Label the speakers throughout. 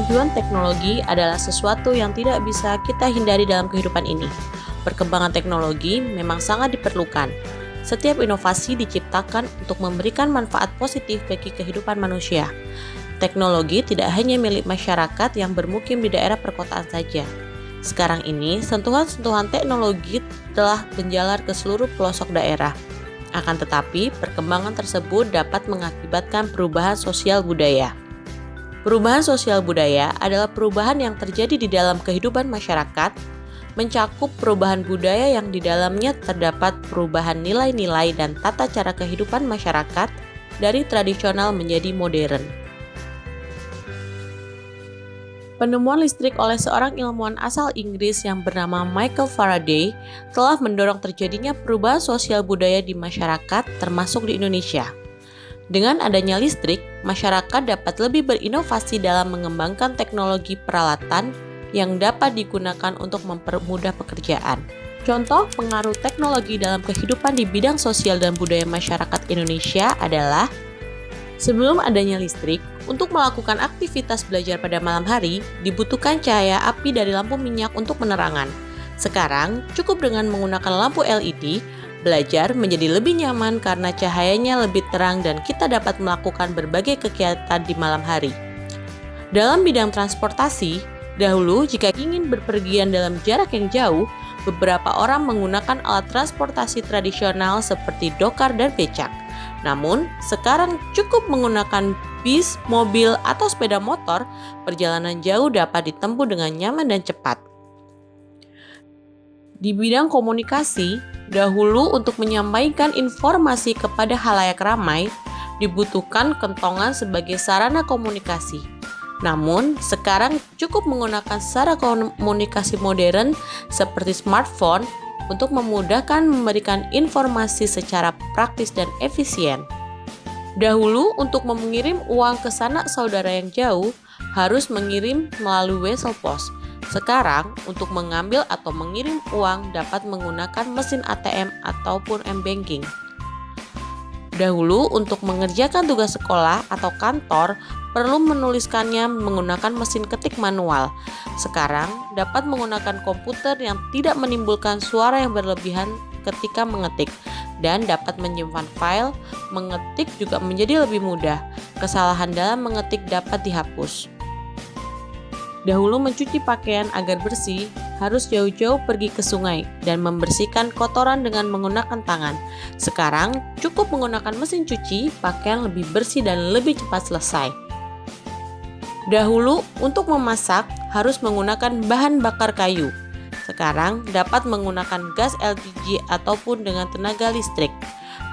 Speaker 1: Kemajuan teknologi adalah sesuatu yang tidak bisa kita hindari dalam kehidupan ini. Perkembangan teknologi memang sangat diperlukan. Setiap inovasi diciptakan untuk memberikan manfaat positif bagi kehidupan manusia. Teknologi tidak hanya milik masyarakat yang bermukim di daerah perkotaan saja. Sekarang ini, sentuhan-sentuhan teknologi telah menjalar ke seluruh pelosok daerah. Akan tetapi, perkembangan tersebut dapat mengakibatkan perubahan sosial budaya. Perubahan sosial budaya adalah perubahan yang terjadi di dalam kehidupan masyarakat, mencakup perubahan budaya yang di dalamnya terdapat perubahan nilai-nilai dan tata cara kehidupan masyarakat dari tradisional menjadi modern. Penemuan listrik oleh seorang ilmuwan asal Inggris yang bernama Michael Faraday telah mendorong terjadinya perubahan sosial budaya di masyarakat termasuk di Indonesia. Dengan adanya listrik, masyarakat dapat lebih berinovasi dalam mengembangkan teknologi peralatan yang dapat digunakan untuk mempermudah pekerjaan. Contoh pengaruh teknologi dalam kehidupan di bidang sosial dan budaya masyarakat Indonesia adalah sebelum adanya listrik, untuk melakukan aktivitas belajar pada malam hari, dibutuhkan cahaya api dari lampu minyak untuk penerangan. Sekarang, cukup dengan menggunakan lampu LED, belajar menjadi lebih nyaman karena cahayanya lebih terang dan kita dapat melakukan berbagai kegiatan di malam hari. Dalam bidang transportasi, dahulu jika ingin berpergian dalam jarak yang jauh, beberapa orang menggunakan alat transportasi tradisional seperti dokar dan becak. Namun, sekarang cukup menggunakan bis, mobil, atau sepeda motor, perjalanan jauh dapat ditempuh dengan nyaman dan cepat. Di bidang komunikasi, dahulu untuk menyampaikan informasi kepada khalayak ramai, dibutuhkan kentongan sebagai sarana komunikasi. Namun, sekarang cukup menggunakan sarana komunikasi modern seperti smartphone untuk memudahkan memberikan informasi secara praktis dan efisien. Dahulu, untuk mengirim uang ke sanak saudara yang jauh, harus mengirim melalui wesel pos. Sekarang, untuk mengambil atau mengirim uang dapat menggunakan mesin ATM ataupun m-banking. Dahulu, untuk mengerjakan tugas sekolah atau kantor, perlu menuliskannya menggunakan mesin ketik manual. Sekarang, dapat menggunakan komputer yang tidak menimbulkan suara yang berlebihan ketika mengetik, dan dapat menyimpan file. Mengetik juga menjadi lebih mudah. Kesalahan dalam mengetik dapat dihapus. Dahulu mencuci pakaian agar bersih, harus jauh-jauh pergi ke sungai dan membersihkan kotoran dengan menggunakan tangan. Sekarang, cukup menggunakan mesin cuci, pakaian lebih bersih dan lebih cepat selesai. Dahulu, untuk memasak, harus menggunakan bahan bakar kayu. Sekarang, dapat menggunakan gas LPG ataupun dengan tenaga listrik.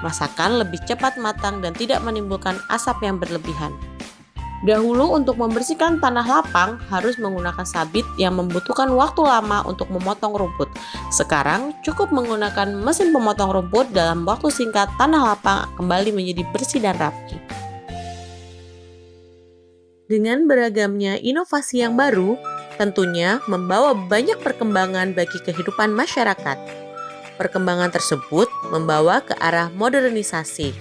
Speaker 1: Masakan lebih cepat matang dan tidak menimbulkan asap yang berlebihan. Dahulu untuk membersihkan tanah lapang harus menggunakan sabit yang membutuhkan waktu lama untuk memotong rumput. Sekarang cukup menggunakan mesin pemotong rumput, dalam waktu singkat tanah lapang kembali menjadi bersih dan rapi. Dengan beragamnya inovasi yang baru, tentunya membawa banyak perkembangan bagi kehidupan masyarakat. Perkembangan tersebut membawa ke arah modernisasi.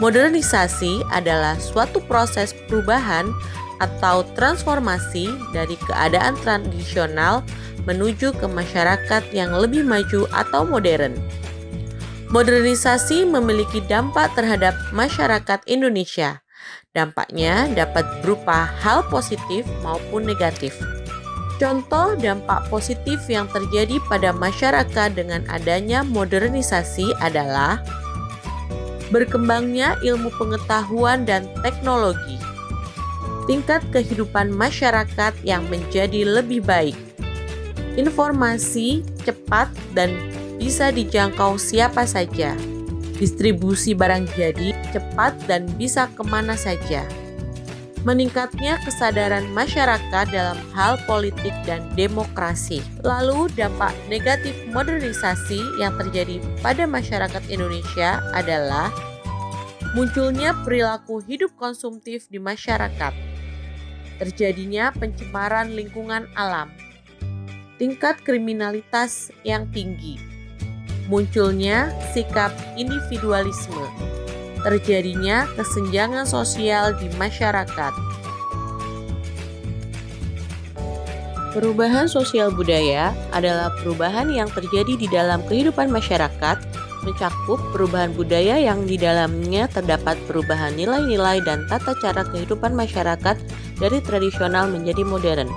Speaker 1: Modernisasi adalah suatu proses perubahan atau transformasi dari keadaan tradisional menuju ke masyarakat yang lebih maju atau modern. Modernisasi memiliki dampak terhadap masyarakat Indonesia. Dampaknya dapat berupa hal positif maupun negatif. Contoh dampak positif yang terjadi pada masyarakat dengan adanya modernisasi adalah berkembangnya ilmu pengetahuan dan teknologi, tingkat kehidupan masyarakat yang menjadi lebih baik, informasi cepat dan bisa dijangkau siapa saja, distribusi barang jadi cepat dan bisa kemana saja, meningkatnya kesadaran masyarakat dalam hal politik dan demokrasi. Lalu dampak negatif modernisasi yang terjadi pada masyarakat Indonesia adalah munculnya perilaku hidup konsumtif di masyarakat, terjadinya pencemaran lingkungan alam, tingkat kriminalitas yang tinggi, munculnya sikap individualisme, terjadinya kesenjangan sosial di masyarakat. Perubahan sosial budaya adalah perubahan yang terjadi di dalam kehidupan masyarakat, mencakup perubahan budaya yang di dalamnya terdapat perubahan nilai-nilai dan tata cara kehidupan masyarakat dari tradisional menjadi modern.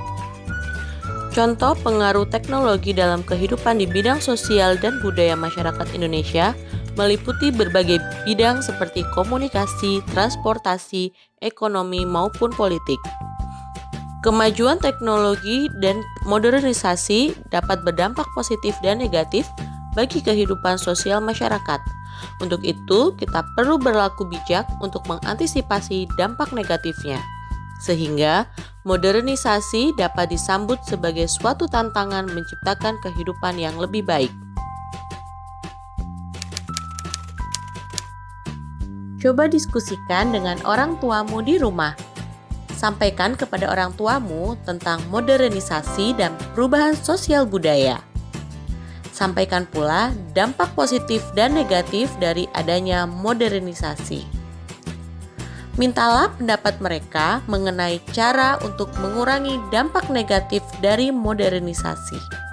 Speaker 1: Contoh pengaruh teknologi dalam kehidupan di bidang sosial dan budaya masyarakat Indonesia meliputi berbagai bidang seperti komunikasi, transportasi, ekonomi, maupun politik. Kemajuan teknologi dan modernisasi dapat berdampak positif dan negatif bagi kehidupan sosial masyarakat. Untuk itu, kita perlu berlaku bijak untuk mengantisipasi dampak negatifnya, sehingga modernisasi dapat disambut sebagai suatu tantangan menciptakan kehidupan yang lebih baik. Coba diskusikan dengan orang tuamu di rumah. Sampaikan kepada orang tuamu tentang modernisasi dan perubahan sosial budaya. Sampaikan pula dampak positif dan negatif dari adanya modernisasi. Mintalah pendapat mereka mengenai cara untuk mengurangi dampak negatif dari modernisasi.